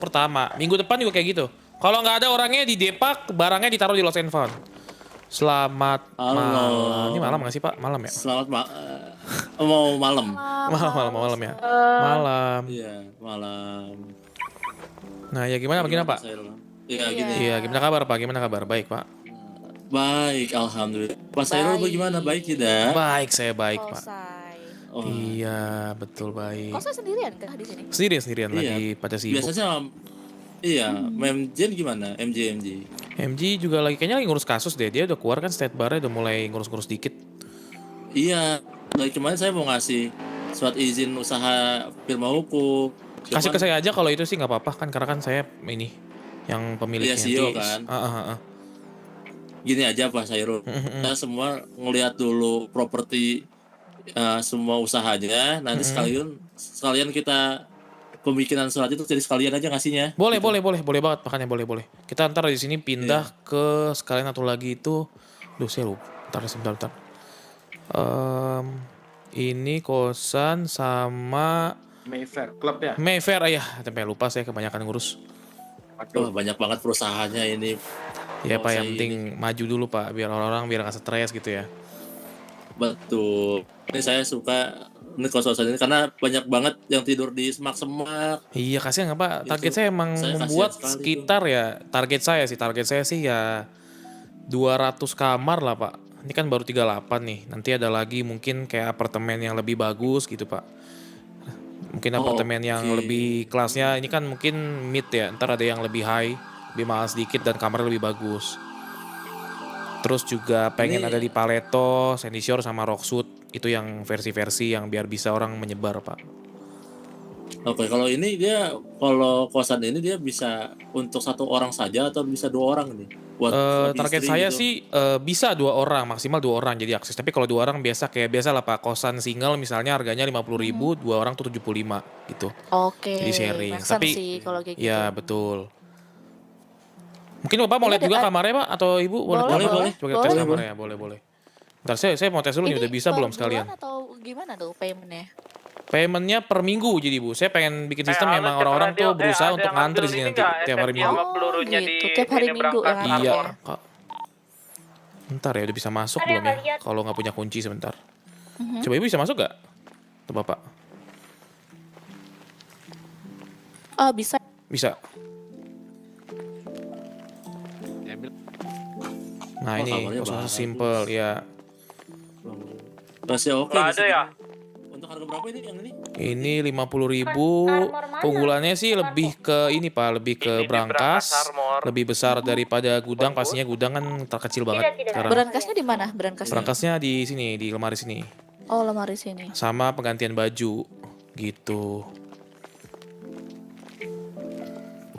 pertama. Minggu depan juga kayak gitu. Kalau nggak ada orangnya di Depak, barangnya ditaruh di Lost and Found. Selamat malam. Ini malam nggak sih Pak? Malam ya? Mau malam. Malam ya. Malam. Iya, malam. Nah ya gimana Pak? Iya gini. Iya gimana kabar Pak? Gimana kabar? Baik Pak. Baik, alhamdulillah. Pak Sairul bagaimana? Baik tidak? Baik, saya baik Pak. Oh. Iya betul baik. Kok saya sendirian kah di sini? Sendirian lagi pada sibuk. Biasanya iya, Memjen gimana? MJ. MG juga kayaknya lagi ngurus kasus deh. Dia udah keluar kan state bar-nya udah mulai ngurus-ngurus dikit. Iya, dari kemarin saya mau ngasih surat izin usaha firma hukum. Kasih ke saya aja kalau itu sih nggak apa-apa kan karena kan saya ini yang pemiliknya. Iya, CEO kan. Gini aja Pak Sairul, kita semua ngelihat dulu properti semua usahanya, nanti sekalian kita pembikinan surat itu jadi sekalian aja ngasihnya. Boleh banget makanya boleh. Kita ntar di sini pindah ke sekalian satu lagi itu, saya lupa. Bentar. Ini kosan sama Mayfair Club ya? Mayfair ya, sampai lupa saya kebanyakan ngurus. Wah, banyak banget perusahaannya ini. Ya Pak, yang penting maju dulu Pak, biar orang-orang biar nggak stres gitu ya. Betul. Ini saya suka ini kosan ini karena banyak banget yang tidur di semak-semak. Iya kasihan nggak Pak, target saya emang membuat sekitar ya, target saya sih ya 200 kamar lah Pak. Ini kan baru 38 nih, nanti ada lagi mungkin kayak apartemen yang lebih bagus gitu Pak. Mungkin apartemen yang lebih kelasnya, ini kan mungkin mid ya, ntar ada yang lebih high, lebih mahal sedikit dan kamarnya lebih bagus. Terus juga pengen ada di Paleto, Sandy Shore sama Rockwood, itu yang versi-versi yang biar bisa orang menyebar Pak. Oke, kalau kosan ini dia bisa untuk satu orang saja atau bisa 2 orang nih? Target saya gitu sih bisa 2 orang, maksimal 2 orang jadi akses. Tapi kalau 2 orang biasa lah Pak, kosan single misalnya harganya 50.000, 2 orang tuh 75 gitu. Oke. Jadi sharing. Tapi sih kalau kayak gitu. Ya betul. Mungkin Bapak mau lihat juga kamarnya Pak atau Ibu boleh. Coba tes kamarnya, boleh. Ntar saya mau tes dulu nih udah bisa belum sekalian. Atau gimana tuh paymentnya? Paymentnya per minggu jadi Bu. Saya pengen bikin sistem memang orang-orang tuh berusaha untuk ngantri sih nanti tiap hari minggu. Oh gitu, tiap hari minggu yang nganter. Iya Kak. Bentar ya udah bisa masuk belum ya? Kalau nggak punya kunci sebentar. Coba Ibu bisa masuk gak? Tuh Bapak. Oh bisa. Bisa. Nah ini kosong simple ya. Masih oke. Ada ya? Untuk harga berapa ini yang ini? Ini 50.000. Keunggulannya sih lebih ke ini Pak, lebih ke brankas, lebih besar daripada gudang. Pastinya gudang kan terkecil banget sekarang. Brankasnya di mana? Brankasnya di sini, di lemari sini. Oh, lemari sini. Sama penggantian baju gitu.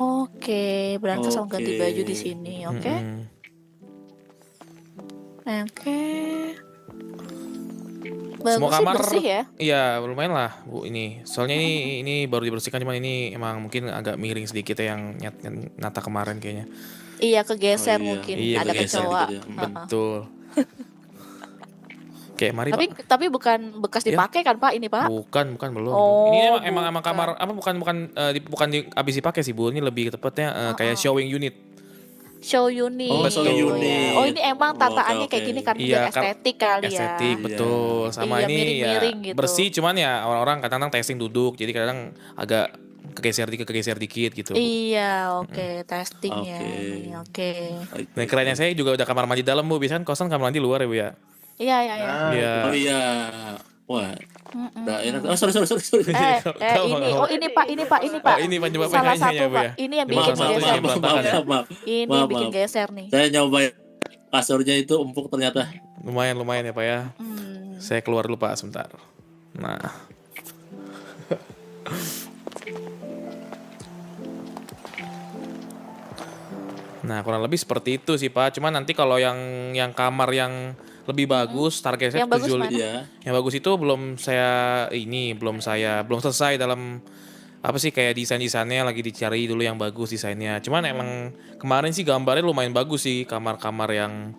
Oke, brankas sama ganti baju di sini, oke? Oke. Bagus Semua sih, kamar bersih ya? Iya lumayan lah Bu ini. Soalnya ini baru dibersihkan, cuman ini emang mungkin agak miring sedikit ya yang nata kemarin kayaknya. Iya kegeser mungkin, Iya, ada kegeser kecoa. gitu ya. Betul. Oke, mari Pak. Tapi bukan bekas dipakai kan Pak ini Pak? Bukan belum. Oh, Ini emang kamar apa bukan habis dipakai sih Bu. Ini lebih tepatnya kayak showing unit. Show unit. Oh ini emang tataannya kayak gini kan biar estetik kali ya. Estetik betul. Sama ini ya gitu. bersih, cuman ya orang-orang kadang-kadang testing duduk, jadi kadang agak kegeser dikit gitu. Iya, oke, testing ya. Oke. Nah kerennya saya juga udah kamar mandi dalam Bu. Biasanya kosan kamar mandi luar ya Bu ya. Iya. Oh iya. Wah. Udah enak. Oh sorry. Ini Pak. Oh, ini penyebab salah satu Bu, ya? Pak. Ini yang bikin geser. Maaf. Ini yang bikin geser nih. Saya nyobain kasurnya itu empuk ternyata. Lumayan ya Pak ya. Saya keluar dulu Pak sebentar. Nah kurang lebih seperti itu sih Pak. Cuman nanti kalau yang kamar yang lebih bagus, target saya 7. Yang bagus itu belum selesai dalam apa sih kayak desainnya lagi dicari dulu yang bagus desainnya. Cuman emang kemarin sih gambarnya lumayan bagus sih, kamar-kamar yang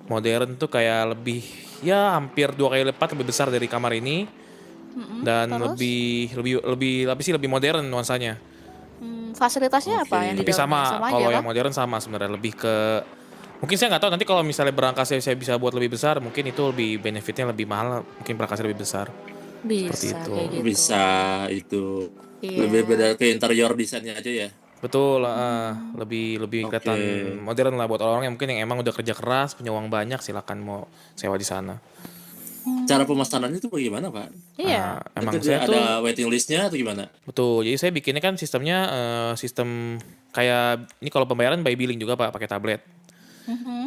modern tuh kayak lebih ya hampir 2 kali lipat lebih besar dari kamar ini. Dan lebih modern nuansanya. Fasilitasnya apa yang di Tapi dalamnya? sama, Sama aja kalau kah? yang modern sama sebenarnya, lebih ke mungkin saya nggak tahu nanti kalau misalnya berangkasnya saya bisa buat lebih besar, mungkin itu lebih benefitnya lebih mahal, mungkin berangkasnya lebih besar. Seperti Bisa itu. kayak gitu. Bisa itu. Lebih Iya. beda ke interior desainnya aja ya. Betul, lebih lebih Oke. kelihatan modern lah buat orang yang mungkin yang emang udah kerja keras, punya uang banyak, silakan mau sewa di sana. Cara pemesanannya itu bagaimana, Pak? Iya. Emang Itu saya dia tuh ada waiting listnya atau gimana? betul. Jadi saya bikinnya kan sistemnya sistem kayak ini kalau pembayaran by billing juga Pak, pakai tablet.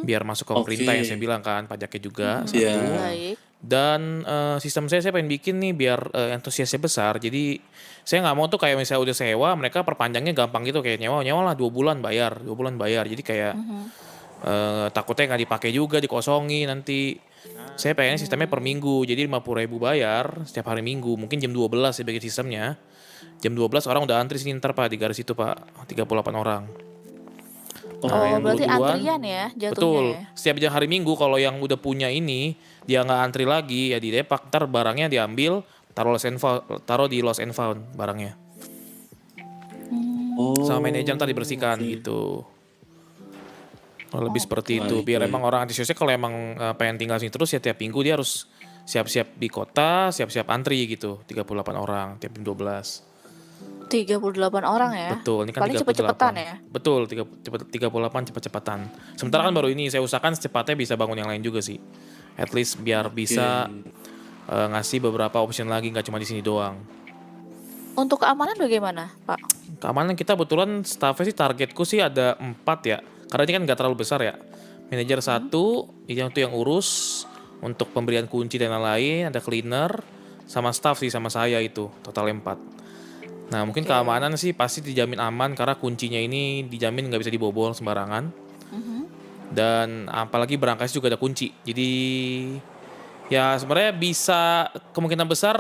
Biar masuk ke pemerintah yang saya Oke. bilang kan, pajaknya juga Iya. satu. Baik. Dan sistem saya pengen bikin nih biar antusiasnya besar. Jadi saya nggak mau tuh kayak misalnya udah sewa, mereka perpanjangnya gampang gitu kayak nyewa lah 2 bulan bayar, 2 bulan bayar. Jadi kayak takutnya nggak dipakai juga, dikosongi nanti. Saya pengen sistemnya per minggu, jadi 50.000 bayar setiap hari minggu. Mungkin jam 12 ya bagi sistemnya. Jam 12 orang udah antri sini ntar Pak, di garis itu Pak, 38 orang. Nah, Oh, yang berarti duluan, antrian ya jatuhnya betul. ya. Setiap jam hari Minggu kalau yang udah punya ini, dia nggak antri lagi ya di Depak. Ntar barangnya diambil, taruh di lost and found barangnya. Oh. Sama manajer ntar dibersihkan gitu. Kurang lebih seperti itu. Biar emang orang antusiasnya kalau emang pengen tinggal sini terus ya tiap minggu dia harus siap-siap di kota, siap-siap antri gitu. 38 orang tiap jam 12. 38 orang ya. Betul, ini kan Paling 38. cepet-cepetan ya. Betul, 38 cepet-cepetan. Sementara kan baru ini saya usahakan secepatnya bisa bangun yang lain juga sih. At least biar bisa ngasih beberapa option lagi, nggak cuma di sini doang. Untuk keamanan bagaimana, Pak? Keamanan kita kebetulan staffnya sih targetku sih ada 4 ya. Karena ini kan nggak terlalu besar ya. Manajer 1, itu yang urus untuk pemberian kunci dan lain-lain. Ada cleaner, sama staff sih sama saya itu. Total 4. Nah mungkin keamanan sih pasti dijamin aman karena kuncinya ini dijamin nggak bisa dibobol sembarangan. Dan apalagi berangkas juga ada kunci. Jadi ya sebenarnya bisa kemungkinan besar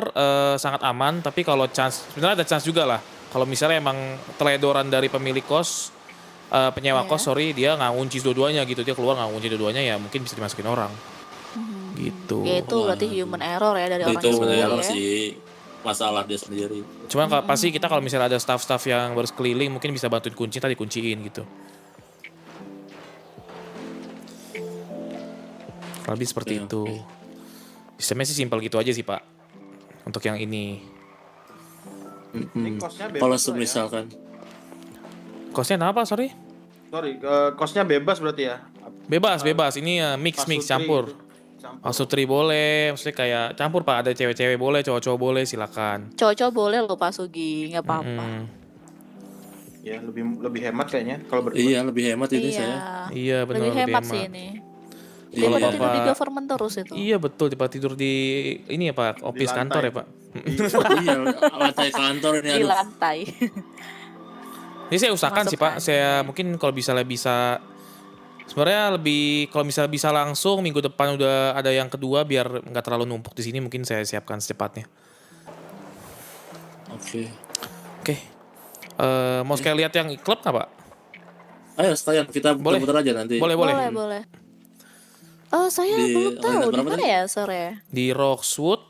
sangat aman. Tapi kalau sebenarnya ada chance juga lah. Kalau misalnya emang teledoran dari pemilik kos, penyewa kos dia nggak ngunci dua-duanya gitu. Dia keluar nggak ngunci dua-duanya ya mungkin bisa dimasukin orang. Gitu. Ya itu berarti human error ya dari orang Itu sendiri benar ya. sih masalah dia sendiri. Cuman pasti kita kalau misalnya ada staff-staff yang baru sekeliling mungkin bisa bantuin kunci, tadi kunciin gitu. Lebih seperti itu. Sistemnya sih simpel gitu aja sih Pak. Untuk yang ini. Ini kosnya bebas Kalau lah ya. misalkan Kosnya apa sorry? Sorry, kosnya bebas berarti ya. Bebas. Ini mix Pasutri campur. gitu. Campur. Pasutri boleh, maksudnya kayak campur Pak. Ada cewek-cewek boleh, cowok-cowok boleh, silakan. Cowok-cowok boleh loh Pak Sugi, nggak apa-apa. Ya lebih hemat kayaknya kalau berdua. iya lebih hemat ini saya. Iya benar Lebih hemat sih ini. Daripada tidur di government terus itu. Iya betul, tidur di ini ya Pak, office lantai. kantor ya Pak. Iya, lantai kantor ini Di aduh. lantai. Ini saya usahakan Masuk sih Pak, aja. saya mungkin kalau bisa sebenarnya lebih kalau misalnya bisa langsung minggu depan udah ada yang kedua biar nggak terlalu numpuk di sini mungkin saya siapkan secepatnya. Oke. Oke. Mau sekali lihat yang klub nggak Pak? Ayo sekalian kita Boleh. putar aja nanti. Boleh. Boleh. Saya Di belum tahu lantai di berapa mana tadi? ya sore. Di Roxwood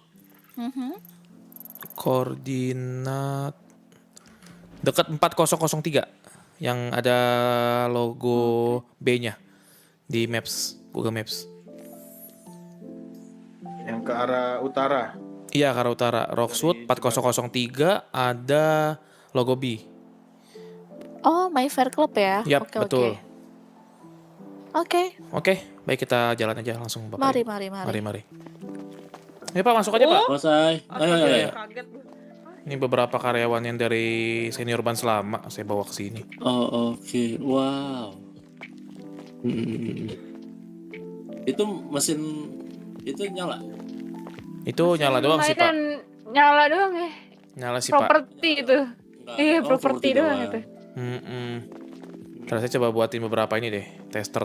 Mhm. koordinat dekat 4003 yang ada logo B-nya di Maps, Google Maps. Yang ke arah utara. Iya, ke arah utara. Roxwood 4003 ada logo B. Oh, My Fair Club ya. Yap, Oke, betul. Oke. Oke, baik kita jalan aja langsung Bapak. Mari. Mari. Ya Pak, masuk aja Pak. Selesai. Ayo. Kaget. Ini beberapa karyawan yang dari Senior Ban Selama saya bawa ke sini. Oh, oke. Wow. Itu mesin itu nyala. Itu nyala doang sih Pak. Mainan nyala doang ya. Nyala sih Pak. Properti itu. Enggak. Iya, Oh, properti doang itu. Terus saya coba buatin beberapa ini deh, tester.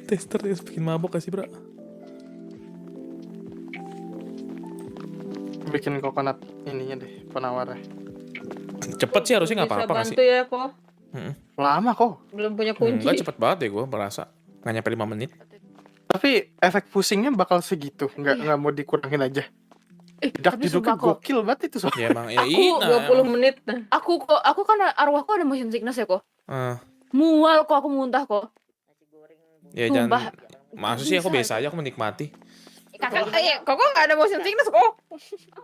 Tester bikin mabok gak sih bro? Bikin coconut ininya deh, penawarnya. Cepet sih harusnya nggak Bisa apa-apa nggak sih? bantu ya kok. Lama kok. Belum punya kunci. Enggak cepet banget deh gue merasa. Nggak nyampe 5 menit. Tapi efek pusingnya bakal segitu. Nggak mau dikurangin aja. Dak tapi duduknya sumpah kok. gokil banget itu soalnya. Ya emang ya Aku iya. 20 menit. Nah. Aku kan arwahku ada motion sickness ya kok. Eh, Mual kok, aku muntah kok. ya Sumpah. jangan maksud sih aku Bisa biasa aja, aku menikmati. Kakak, kok nggak ada motion sickness kok?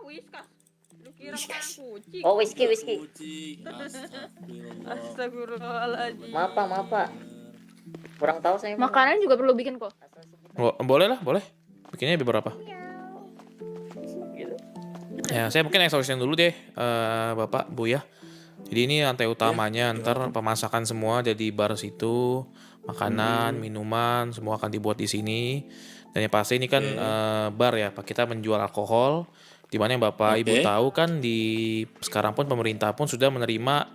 Whiskas. Lu kira makan kucing? Oh, whisky. Kucing. Astagfirullah. Astagfirullahaladzim. Maaf pak. Kurang tahu saya. Makanan juga perlu bikin kok. Boleh lah, boleh. Bikinnya beberapa. Ya, saya mungkin exhaustion dulu deh, Bapak, Bu ya. Jadi ini lantai utamanya, ntar pemasakan semua ada di bar situ, makanan, minuman, semua akan dibuat di sini. Dan yang pasti ini kan bar ya, Pak, kita menjual alkohol. Di mana yang Bapak Ibu tahu kan sekarang pun pemerintah pun sudah menerima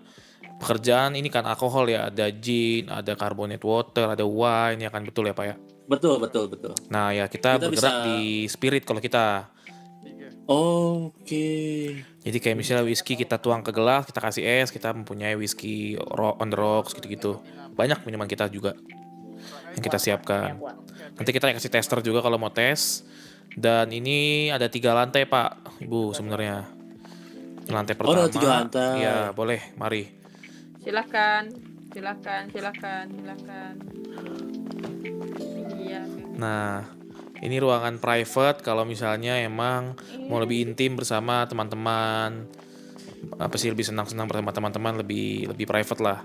pekerjaan ini kan alkohol ya, ada gin, ada carbonate water, ada wine ya kan, betul ya Pak ya. Betul. Nah ya kita bergerak bisa- di spirit kalau kita. Oke. Jadi kayak misalnya whisky kita tuang ke gelas, kita kasih es, kita mempunyai whisky on the rocks gitu-gitu. Banyak minuman kita juga yang kita siapkan. Nanti kita kasih tester juga kalau mau tes. Dan ini ada 3 lantai Pak, Ibu sebenarnya. Lantai pertama. ada 3 lantai. Ya boleh, mari. Silakan. Iya. Nah, ini ruangan private kalau misalnya emang mau lebih intim bersama teman-teman. Apa sih lebih senang-senang bersama teman-teman, lebih private lah.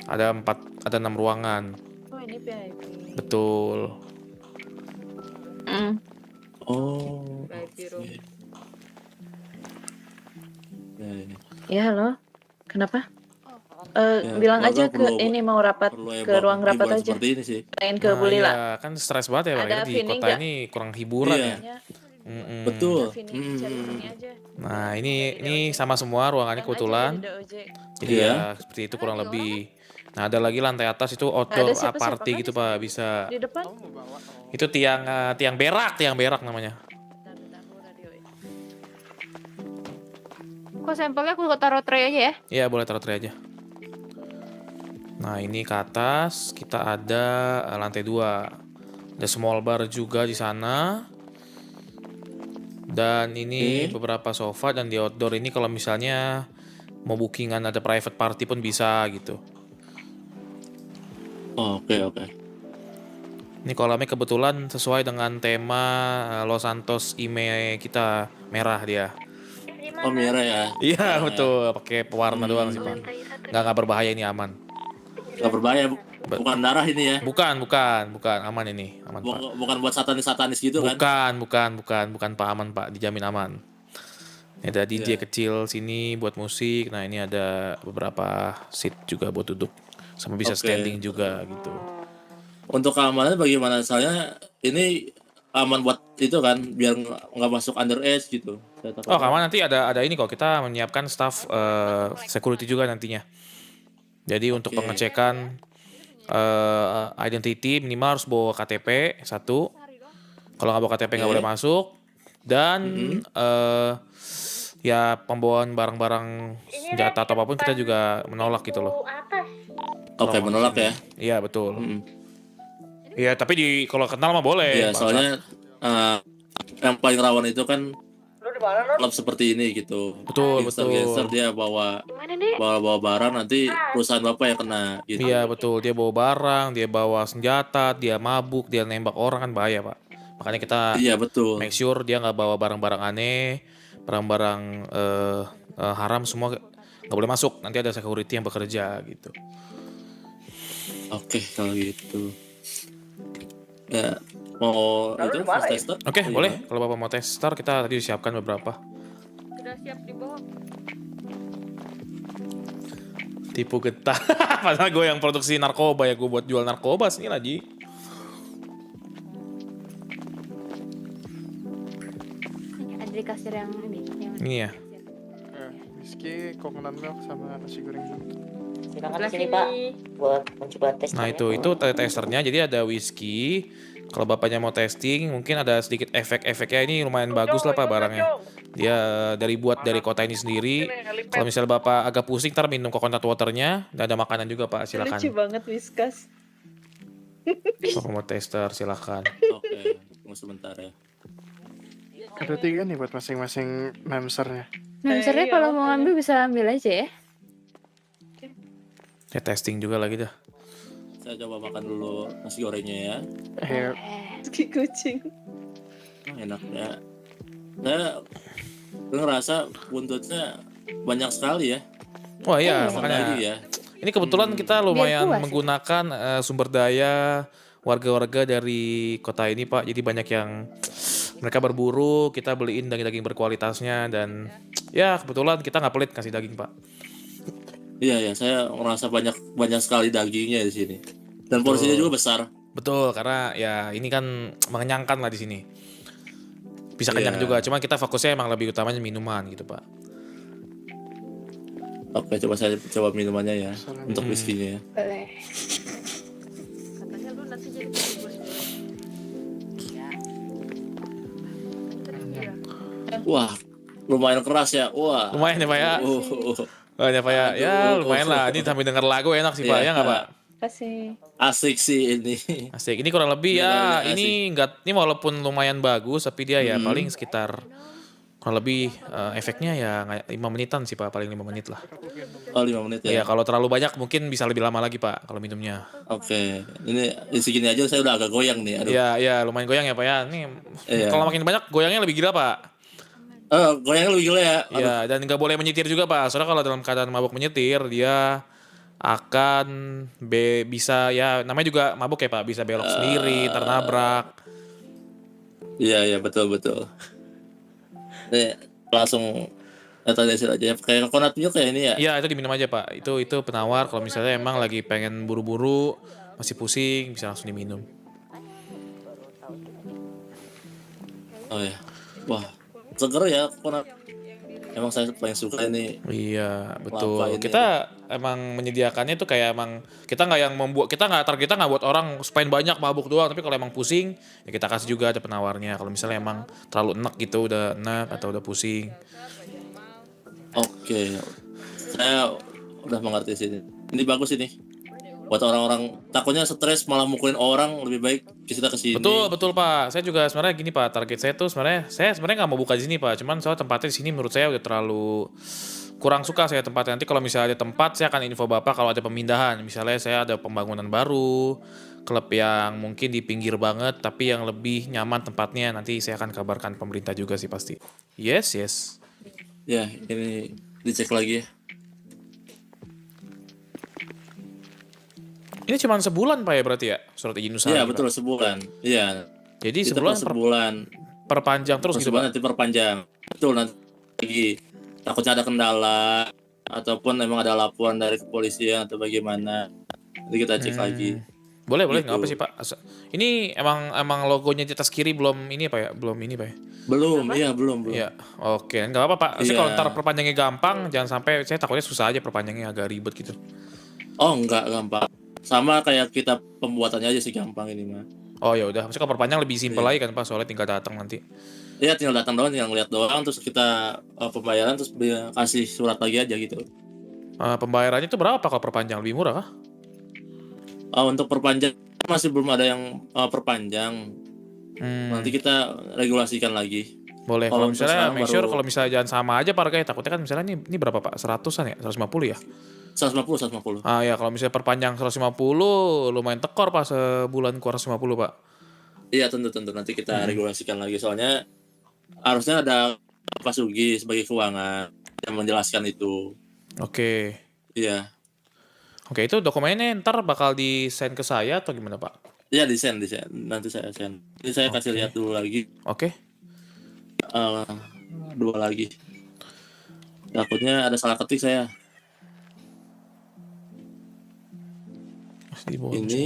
Ada 6 ruangan. Oh, ini VIP. Betul. Oh. VIP room. Ya. Ya halo. Kenapa? Ya, Bilang keluarga aja ke perlu- ini mau rapat Perlu ke ruang rapat hiburan aja. seperti ini sih. Lain ke Nah, Bulila. iya, kan stres banget ya Pak. Ada Di feeling kota nggak? ini kurang hiburan Iya. ya. Mm-mm. Betul. Cari sini aja. Nah, ini sama semua ruangannya kebetulan. Jadi Iya. ya seperti itu kurang lebih. Nah, ada lagi lantai atas itu outdoor Ada siapa-siapa party kan gitu di Pak, bisa. Di depan. Itu tiang berak namanya. Kok sampelnya aku taruh tray aja ya? Iya, boleh taruh tray aja. Nah, ini ke atas kita ada lantai 2. Ada small bar juga di sana. Dan ini beberapa sofa, dan di outdoor ini kalau misalnya mau bookingan ada private party pun bisa gitu. Oke. Ini kolamnya kebetulan sesuai dengan tema Los Santos IME kita, merah dia. Oh, merah ya. Iya betul, pakai pewarna doang sih Pak. Nggak berbahaya, ini aman. Gak berbahaya, bukan darah ini ya. Bukan, aman ini, aman Pak. Bukan buat satanis gitu kan. Bukan Pak, aman Pak, dijamin aman. Ini ada DJ kecil sini buat musik. Nah ini ada beberapa seat juga buat duduk, sama bisa Oke. standing juga gitu. Untuk keamanannya bagaimana? Soalnya ini aman buat itu kan, biar nggak masuk underage gitu. Saya takut. Oh keamanan nanti ada ini kok, kita menyiapkan staff security juga nantinya. Jadi untuk pengecekan identity minimal harus bawa KTP 1. Kalau nggak bawa KTP nggak boleh masuk. Dan ya pembawaan barang-barang senjata atau apapun kita juga menolak gitu loh. Oke, menolak ya. Iya betul. Iya tapi kalau kenal mah boleh. Iya, Bangsat. soalnya yang paling rawan itu kan klub seperti ini gitu. Betul. Gangster dia bawa barang, nanti perusahaan bapak yang kena gitu. Iya betul, dia bawa barang, dia bawa senjata, dia mabuk, dia nembak orang, kan bahaya Pak. Makanya kita Iya betul. make sure dia nggak bawa barang-barang aneh, barang-barang haram semua nggak boleh masuk. Nanti ada security yang bekerja gitu. Oke, kalau gitu. Ya, mau itu first tester? Oke, Oh, boleh. iya. Kalau Bapak mau tes start, kita tadi siapkan beberapa. Sudah siap dibawa. Tipu getah. Padahal gue yang produksi narkoba ya, gue buat jual narkoba sini lagi. Ada di kasir yang ini. Ini ya. Whisky, coconut milk sama nasi goreng dulu. Silakan di sini Pak buat mencoba tes. Nah itu testernya. Jadi ada whisky. Kalau bapaknya mau testing, mungkin ada sedikit efek-efeknya. Ini lumayan bagus lah Pak barangnya. Dia dari kota ini sendiri. Kalau misalnya bapak agak pusing, ntar minum coconut waternya. Dan ada makanan juga Pak, silakan. Lucu banget Whiskas. Bapak mau tester, silakan. Oke, tunggu sebentar ya. Ada 3 nih buat masing-masing memsernya. Memsernya kalau mau ngambil bisa ambil aja ya. Ya testing juga lagi dah. Saya coba makan dulu nasi gorengnya ya. Kayak kucing. Enak ya. Saya ngerasa buntutnya banyak sekali ya. Wah iya, Sama makanya. lagi ya. Ini kebetulan kita lumayan puas ya. menggunakan sumber daya warga-warga dari kota ini Pak. Jadi banyak yang mereka berburu, kita beliin daging-daging berkualitasnya dan ya kebetulan kita nggak pelit kasih daging Pak. Iya ya, saya ngerasa banyak sekali dagingnya di sini. Dan porsinya juga besar. Betul, karena ya ini kan mengenyangkan lah di sini. Bisa kenyang Iya. juga, cuma kita fokusnya emang lebih utamanya minuman gitu Pak. Oke, saya coba minumannya ya. Untuk whisky-nya ya. Boleh. Katanya lu nanti jadi pengurus Wah, lumayan keras ya. Wah. Lumayan ya Pak ya. Lumayan ya Pak ya. Ya Aduh. lumayan lah, ini sambil denger lagu enak sih Pak, Iya. ya nggak Pak? Kasih. Asik sih ini. Asik, ini kurang lebih Iya, ya, ini walaupun lumayan bagus, tapi dia ya paling sekitar kurang lebih efeknya ya 5 menitan sih Pak, paling 5 menit lah. Oh, 5 menit Ya ya. kalau terlalu banyak mungkin bisa lebih lama lagi Pak kalau minumnya. Oke. Ini segini aja saya udah agak goyang nih. Aduh. Ya lumayan goyang ya Pak ya. Ini Iya. kalau makin banyak goyangnya lebih gila Pak. Goyangnya lebih gila ya. Aduh. Ya dan nggak boleh menyetir juga Pak. Soalnya kalau dalam keadaan mabuk menyetir dia akan bisa ya namanya juga mabuk ya Pak, bisa belok sendiri, ternabrak. Iya, betul. Nih, langsung netralisir aja. Kayak coconut milk kayak ini ya. Iya itu diminum aja Pak. Itu penawar kalau misalnya emang lagi pengen buru-buru masih pusing bisa langsung diminum. Oh ya. Wah, seger ya coconut. Emang saya paling suka ini. Iya betul. Kelapa ini. Kita emang menyediakannya tuh kayak emang kita nggak yang membuat target kita nggak buat orang supaya banyak mabuk doang. Tapi kalau emang pusing ya kita kasih juga ada penawarnya. Kalau misalnya emang terlalu enak gitu udah enak atau udah pusing. Oke. Saya udah mengerti sini. Ini bagus ini. Buat orang-orang takutnya stres malah mukulin orang, lebih baik kita ke sini. Betul Pak. Saya juga sebenarnya gini Pak, target saya tuh saya sebenarnya nggak mau buka di sini Pak. Cuman soal tempatnya di sini menurut saya udah terlalu kurang suka saya tempatnya. Nanti kalau misalnya ada tempat saya akan info Bapak kalau ada pemindahan. Misalnya saya ada pembangunan baru, klub yang mungkin di pinggir banget tapi yang lebih nyaman tempatnya. Nanti saya akan kabarkan pemerintah juga sih pasti. Yes. Ya, ini dicek lagi ya. Ini cuma sebulan Pak ya berarti ya surat izin usaha. Iya, Pak? betul sebulan. Iya. Jadi Kita sebulan sebulan. perpanjang terus gitu Sebulan Pak. nanti perpanjang. Betul, nanti lagi takutnya ada kendala ataupun memang ada laporan dari kepolisian atau bagaimana. Nanti kita cek lagi. Boleh Gitu. nggak apa sih Pak? Ini emang logonya di atas kiri belum ini Pak ya? Belum ini Pak ya? Belum. Iya, oke, nggak apa Pak. Tapi Iya. kalau ntar perpanjangnya gampang, jangan sampai saya takutnya susah aja perpanjangnya agak ribet gitu. Oh, enggak gampang. Sama kayak kita pembuatannya aja sih gampang ini mah. Oh ya udah, maksudnya kalau perpanjang lebih simpel Iya. lagi kan Pak, soalnya tinggal datang nanti. Iya, tinggal datang doang, tinggal lihat doang, terus kita pembayaran, terus kasih surat lagi aja gitu. Pembayarannya itu berapa kalau perpanjang? Lebih murah kah? Untuk perpanjang masih belum ada yang perpanjang. Nanti kita regulasikan lagi. Boleh. Kalau Kalau misalnya sekarang make sure baru- kalau misalnya jangan sama aja Pak harganya. Takutnya kan misalnya ini berapa Pak? 100-an ya? 150 ya? 150. Ah ya, kalau misalnya perpanjang 150 lumayan tekor Pak sebulan keluar 150 Pak. Iya, tentu nanti kita regulasikan lagi. Soalnya harusnya ada Pak Sugi sebagai keuangan yang menjelaskan itu. Oke. Iya. Oke, itu dokumennya ntar bakal di-send ke saya atau gimana Pak? Iya, di-send. Nanti saya send. Ini saya kasih lihat dulu lagi. Oke. 2 lagi. Takutnya ada salah ketik saya. Masih di bawah. Ini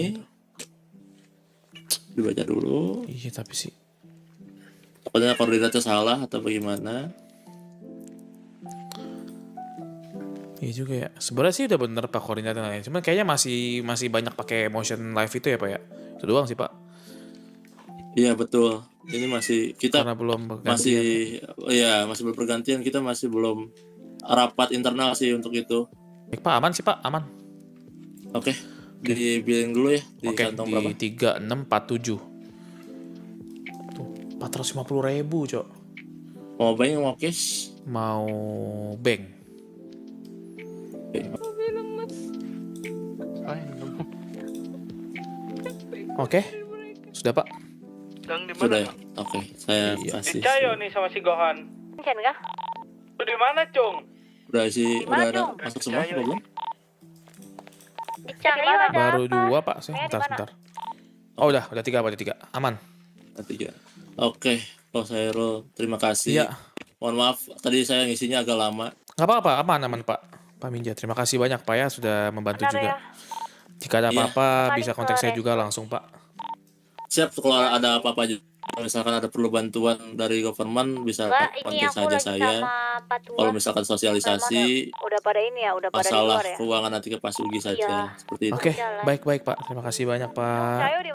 dibaca dulu. Iya tapi sih. Takutnya koordinatnya salah atau bagaimana. Iya juga ya. Sebenarnya sih udah bener Pak koordinatnya. Cuman kayaknya masih banyak pakai motion live itu ya Pak ya. Itu doang sih Pak. Iya, betul. Ini masih kita Karena belum masih berpergantian, kita masih belum rapat internal sih untuk itu. Baik Pak, aman sih Pak, aman. Oke. Di billing dulu ya di Oke, kantong di berapa? 3647. Tuh, 450.000, Cok. Mau bank mau cash? Mau bank. Ay, naku. Oke. Sudah, Pak. Gang di Sudah mana? ya? Oke, saya Iya. kasih. Cayo nih sama si Gohan. Kan kah? Lu di mana, Cung? Udah isi, udah ada Dong? masuk semua apa belum? Baru 2, Pak. Bentar. Oh, udah 3, Pak. Udah 3. Aman. Nanti ya. Oke, Pak Sairul, terima kasih. Iya. Mohon maaf, tadi saya ngisinya agak lama. Nggak apa-apa, aman, Pak. Pak Minja, terima kasih banyak, Pak, ya, sudah membantu juga. Jika ada Iya. apa-apa, bisa kontak saya juga langsung, Pak. Siap, kalau ada apa-apa juga. Misalkan ada perlu bantuan dari government, bisa kontak saja saya. Kalau misalkan sosialisasi, Udah pada ini ya, udah pada di masalah luar ya. keuangan nanti ke Pak Sugi saja. Seperti itu. Oke, baik, Pak. Terima kasih banyak, Pak. Cayo di